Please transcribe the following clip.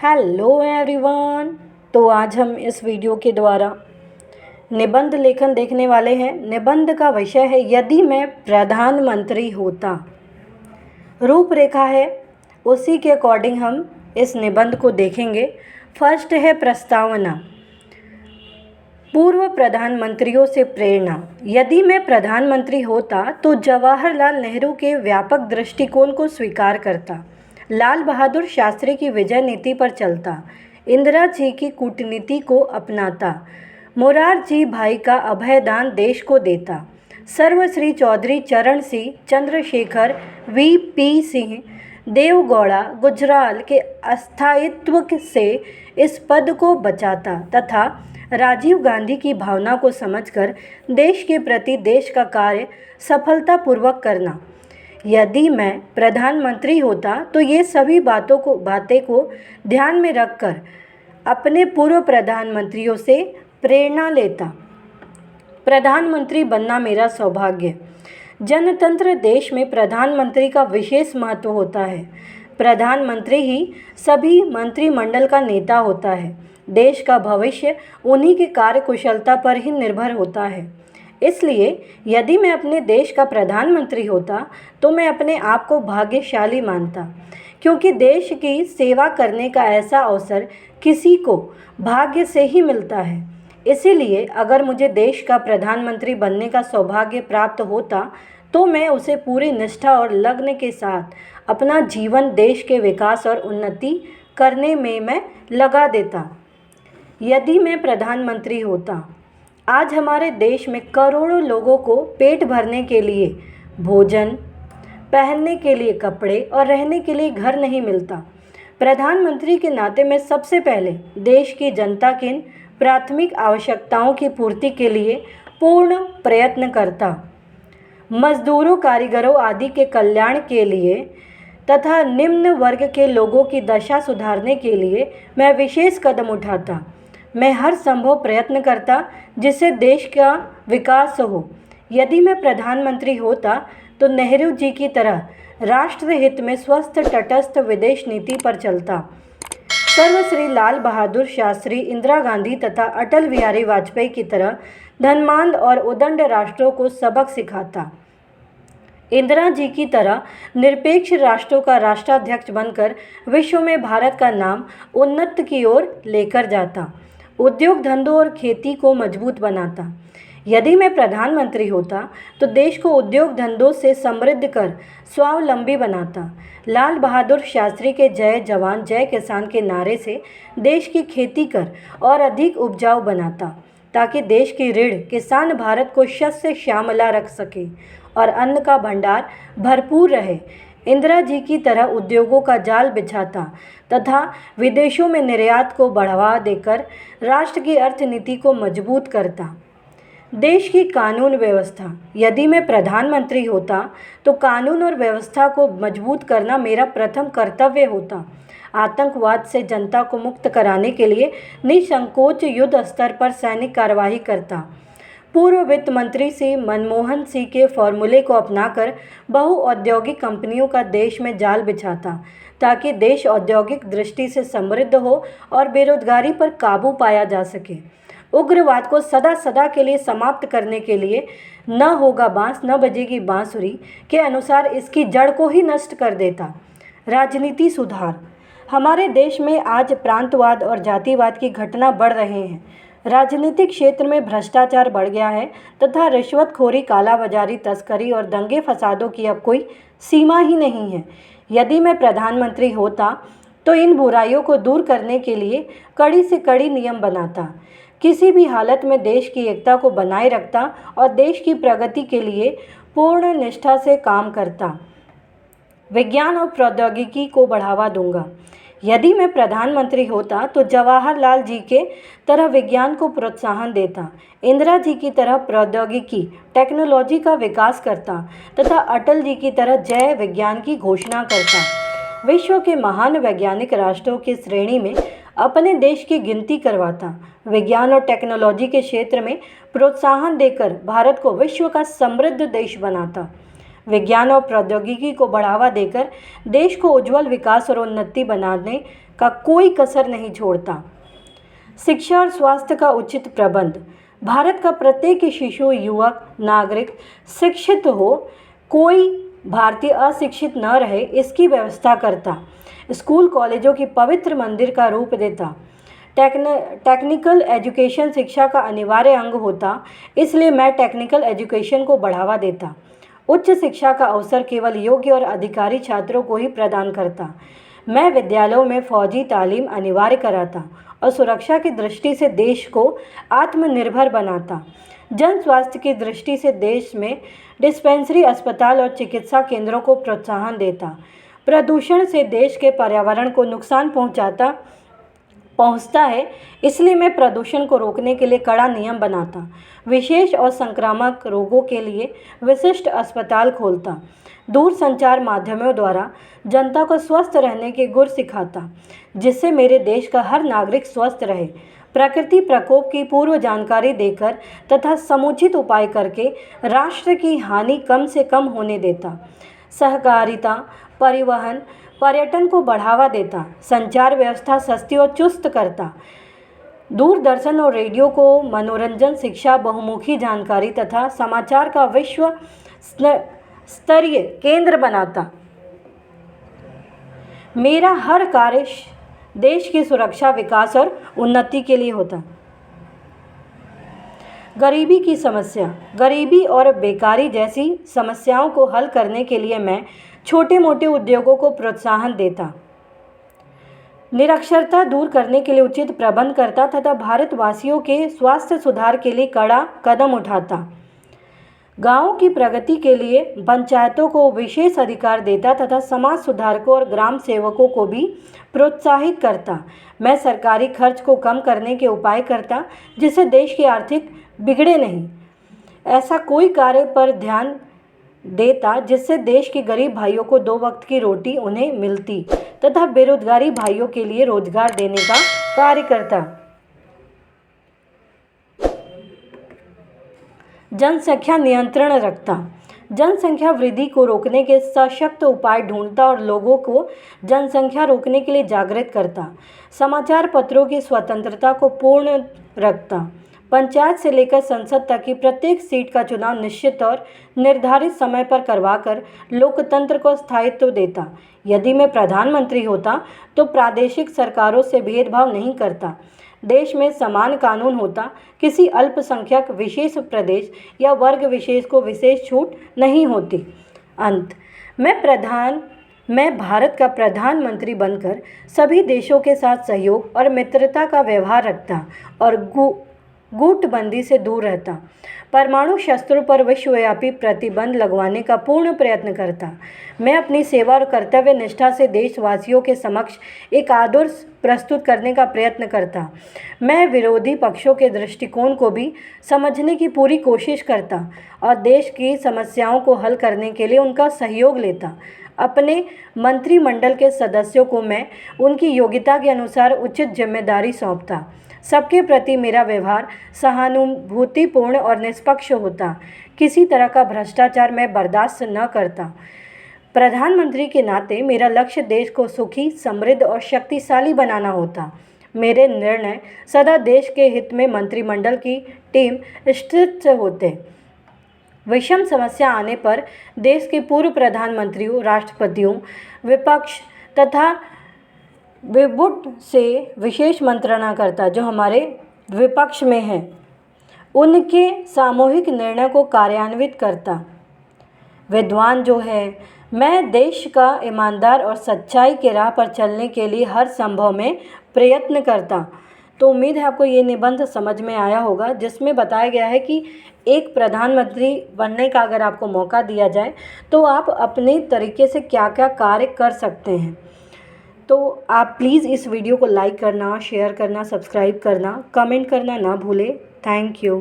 Hello everyone. तो आज हम इस वीडियो के द्वारा निबंध लेखन देखने वाले हैं। निबंध का विषय है यदि मैं प्रधानमंत्री होता। रूपरेखा है, उसी के अकॉर्डिंग हम इस निबंध को देखेंगे। फर्स्ट है प्रस्तावना। पूर्व प्रधानमंत्रियों से प्रेरणा। यदि मैं प्रधानमंत्री होता तो जवाहरलाल नेहरू के व्यापक दृष्टिकोण को स्वीकार करता, लाल बहादुर शास्त्री की विजय नीति पर चलता, इंदिरा जी की कूटनीति को अपनाता, मोरारजी भाई का अभयदान देश को देता, सर्वश्री चौधरी चरण सिंह चंद्रशेखर वीपी सिंह देवगौड़ा गुजराल के अस्थायित्व से इस पद को बचाता तथा राजीव गांधी की भावना को समझकर देश के प्रति देश का कार्य सफलतापूर्वक करना। यदि मैं प्रधानमंत्री होता तो ये सभी बातें को ध्यान में रखकर अपने पूर्व प्रधानमंत्रियों से प्रेरणा लेता। प्रधानमंत्री बनना मेरा सौभाग्य। जनतंत्र देश में प्रधानमंत्री का विशेष महत्व होता है। प्रधानमंत्री ही सभी मंत्रिमंडल का नेता होता है। देश का भविष्य उन्हीं की कार्यकुशलता पर ही निर्भर होता है। इसलिए यदि मैं अपने देश का प्रधानमंत्री होता तो मैं अपने आप को भाग्यशाली मानता, क्योंकि देश की सेवा करने का ऐसा अवसर किसी को भाग्य से ही मिलता है। इसीलिए अगर मुझे देश का प्रधानमंत्री बनने का सौभाग्य प्राप्त होता तो मैं उसे पूरी निष्ठा और लगन के साथ अपना जीवन देश के विकास और उन्नति करने में मैं लगा देता। यदि मैं प्रधानमंत्री होता, आज हमारे देश में करोड़ों लोगों को पेट भरने के लिए भोजन, पहनने के लिए कपड़े और रहने के लिए घर नहीं मिलता। प्रधानमंत्री के नाते मैं सबसे पहले देश की जनता की प्राथमिक आवश्यकताओं की पूर्ति के लिए पूर्ण प्रयत्न करता। मजदूरों, कारीगरों आदि के कल्याण के लिए तथा निम्न वर्ग के लोगों की दशा सुधारने के लिए मैं विशेष कदम उठाता। मैं हर संभव प्रयत्न करता जिससे देश का विकास हो। यदि मैं प्रधानमंत्री होता तो नेहरू जी की तरह राष्ट्र हित में स्वस्थ तटस्थ विदेश नीति पर चलता। सर्वश्री लाल बहादुर शास्त्री, इंदिरा गांधी तथा अटल बिहारी वाजपेयी की तरह धनवान और उदंड राष्ट्रों को सबक सिखाता। इंदिरा जी की तरह निरपेक्ष राष्ट्रों का राष्ट्राध्यक्ष बनकर विश्व में भारत का नाम उन्नति की ओर लेकर जाता। उद्योग धंधों और खेती को मजबूत बनाता। यदि मैं प्रधानमंत्री होता तो देश को उद्योग धंधों से समृद्ध कर स्वावलंबी बनाता। लाल बहादुर शास्त्री के जय जवान जय किसान के नारे से देश की खेती कर और अधिक उपजाऊ बनाता, ताकि देश की रीढ़ किसान भारत को शस्य श्यामला रख सके और अन्न का भंडार भरपूर रहे। इंदिरा जी की तरह उद्योगों का जाल बिछाता तथा विदेशों में निर्यात को बढ़ावा देकर राष्ट्र की अर्थनीति को मजबूत करता। देश की कानून व्यवस्था। यदि मैं प्रधानमंत्री होता तो कानून और व्यवस्था को मजबूत करना मेरा प्रथम कर्तव्य होता। आतंकवाद से जनता को मुक्त कराने के लिए निसंकोच युद्ध स्तर पर सैनिक कार्यवाही करता। पूर्व वित्त मंत्री श्री मनमोहन सिंह के फॉर्मूले को अपनाकर बहुऔद्योगिक कंपनियों का देश में जाल बिछाता, ताकि देश औद्योगिक दृष्टि से समृद्ध हो और बेरोजगारी पर काबू पाया जा सके। उग्रवाद को सदा सदा के लिए समाप्त करने के लिए न होगा बांस न बजेगी बांसुरी के अनुसार इसकी जड़ को ही नष्ट कर देता। राजनीति सुधार। हमारे देश में आज प्रांतवाद और जातिवाद की घटना बढ़ रहे हैं। राजनीतिक क्षेत्र में भ्रष्टाचार बढ़ गया है तथा रिश्वतखोरी, कालाबाजारी, तस्करी और दंगे फसादों की अब कोई सीमा ही नहीं है। यदि मैं प्रधानमंत्री होता तो इन बुराइयों को दूर करने के लिए कड़ी से कड़ी नियम बनाता, किसी भी हालत में देश की एकता को बनाए रखता और देश की प्रगति के लिए पूर्ण निष्ठा से काम करता। विज्ञान और प्रौद्योगिकी को बढ़ावा दूंगा। यदि मैं प्रधानमंत्री होता तो जवाहरलाल जी के तरह विज्ञान को प्रोत्साहन देता, इंदिरा जी की तरह प्रौद्योगिकी टेक्नोलॉजी का विकास करता तथा अटल जी की तरह जय विज्ञान की घोषणा करता। विश्व के महान वैज्ञानिक राष्ट्रों की श्रेणी में अपने देश की गिनती करवाता। विज्ञान और टेक्नोलॉजी के क्षेत्र में प्रोत्साहन देकर भारत को विश्व का समृद्ध देश बनाता। विज्ञान और प्रौद्योगिकी को बढ़ावा देकर देश को उज्जवल विकास और उन्नति बनाने का कोई कसर नहीं छोड़ता। शिक्षा और स्वास्थ्य का उचित प्रबंध। भारत का प्रत्येक शिशु, युवक, नागरिक शिक्षित हो, कोई भारतीय अशिक्षित न रहे, इसकी व्यवस्था करता। स्कूल कॉलेजों की पवित्र मंदिर का रूप देता। टेक्निकल एजुकेशन शिक्षा का अनिवार्य अंग होता, इसलिए मैं टेक्निकल एजुकेशन को बढ़ावा देता। उच्च शिक्षा का अवसर केवल योग्य और अधिकारी छात्रों को ही प्रदान करता। मैं विद्यालयों में फौजी तालीम अनिवार्य कराता और सुरक्षा की दृष्टि से देश को आत्मनिर्भर बनाता। जन स्वास्थ्य की दृष्टि से देश में डिस्पेंसरी, अस्पताल और चिकित्सा केंद्रों को प्रोत्साहन देता। प्रदूषण से देश के पर्यावरण को नुकसान पहुंचता है, इसलिए मैं प्रदूषण को रोकने के लिए कड़ा नियम बनाता। विशेष और संक्रामक रोगों के लिए विशिष्ट अस्पताल खोलता। दूरसंचार माध्यमों द्वारा जनता को स्वस्थ रहने के गुर सिखाता, जिससे मेरे देश का हर नागरिक स्वस्थ रहे। प्रकृति प्रकोप की पूर्व जानकारी देकर तथा समुचित उपाय करके राष्ट्र की हानि कम से कम होने देता। सहकारिता, परिवहन, पर्यटन को बढ़ावा देता। संचार व्यवस्था सस्ती और चुस्त करता। दूरदर्शन और रेडियो को मनोरंजन, शिक्षा, बहुमुखी जानकारी तथा समाचार का विश्व स्तरीय केंद्र बनाता। मेरा हर कार्य देश की सुरक्षा, विकास और उन्नति के लिए होता। गरीबी की समस्या। गरीबी और बेकारी जैसी समस्याओं को हल करने के लिए मैं छोटे मोटे उद्योगों को प्रोत्साहन देता। निरक्षरता दूर करने के लिए उचित प्रबंध करता तथा भारतवासियों के स्वास्थ्य सुधार के लिए कड़ा कदम उठाता। गाँव की प्रगति के लिए पंचायतों को विशेष अधिकार देता तथा समाज सुधारकों और ग्राम सेवकों को भी प्रोत्साहित करता। मैं सरकारी खर्च को कम करने के उपाय करता, जिससे देश की आर्थिक बिगड़े नहीं। ऐसा कोई कार्य पर ध्यान देता जिससे देश के गरीब भाइयों को 2 वक्त की रोटी उन्हें मिलती तथा बेरोजगारी भाइयों के लिए रोजगार देने का कार्य करता। जनसंख्या नियंत्रण रखता। जनसंख्या वृद्धि को रोकने के सशक्त उपाय ढूंढता और लोगों को जनसंख्या रोकने के लिए जागृत करता। समाचार पत्रों की स्वतंत्रता को पूर्ण रखता। पंचायत से लेकर संसद तक की प्रत्येक सीट का चुनाव निश्चित और निर्धारित समय पर करवाकर लोकतंत्र को स्थायित्व देता। यदि मैं प्रधानमंत्री होता तो प्रादेशिक सरकारों से भेदभाव नहीं करता। देश में समान कानून होता। किसी अल्पसंख्यक, विशेष प्रदेश या वर्ग विशेष को विशेष छूट नहीं होती। अंत मैं भारत का प्रधानमंत्री बनकर सभी देशों के साथ सहयोग और मित्रता का व्यवहार रखता और गुटबंदी से दूर रहता। परमाणु शस्त्रों पर विश्वव्यापी प्रतिबंध लगवाने का पूर्ण प्रयत्न करता। मैं अपनी सेवा और कर्तव्य निष्ठा से देशवासियों के समक्ष एक आदर्श प्रस्तुत करने का प्रयत्न करता। मैं विरोधी पक्षों के दृष्टिकोण को भी समझने की पूरी कोशिश करता और देश की समस्याओं को हल करने के लिए उनका सहयोग लेता। अपने मंत्रिमंडल के सदस्यों को मैं उनकी योग्यता के अनुसार उचित जिम्मेदारी सौंपता। सबके प्रति मेरा व्यवहार सहानुभूतिपूर्ण और निष्पक्ष होता। किसी तरह का भ्रष्टाचार मैं बर्दाश्त न करता। प्रधानमंत्री के नाते मेरा लक्ष्य देश को सुखी, समृद्ध और शक्तिशाली बनाना होता। मेरे निर्णय सदा देश के हित में मंत्रिमंडल की टीम स्थित होते। विषम समस्या आने पर देश के पूर्व प्रधानमंत्रियों, राष्ट्रपतियों, विपक्ष तथा विबुट से विशेष मंत्रणा करता। जो हमारे विपक्ष में हैं, उनके सामूहिक निर्णय को कार्यान्वित करता। विद्वान जो है, मैं देश का ईमानदार और सच्चाई के राह पर चलने के लिए हर संभव में प्रयत्न करता। तो उम्मीद है आपको ये निबंध समझ में आया होगा, जिसमें बताया गया है कि एक प्रधानमंत्री बनने का अगर आपको मौका दिया जाए तो आप अपने तरीके से क्या क्या कार्य कर सकते हैं। तो आप प्लीज़ इस वीडियो को लाइक करना, शेयर करना, सब्सक्राइब करना, कमेंट करना ना भूलें। Thank you.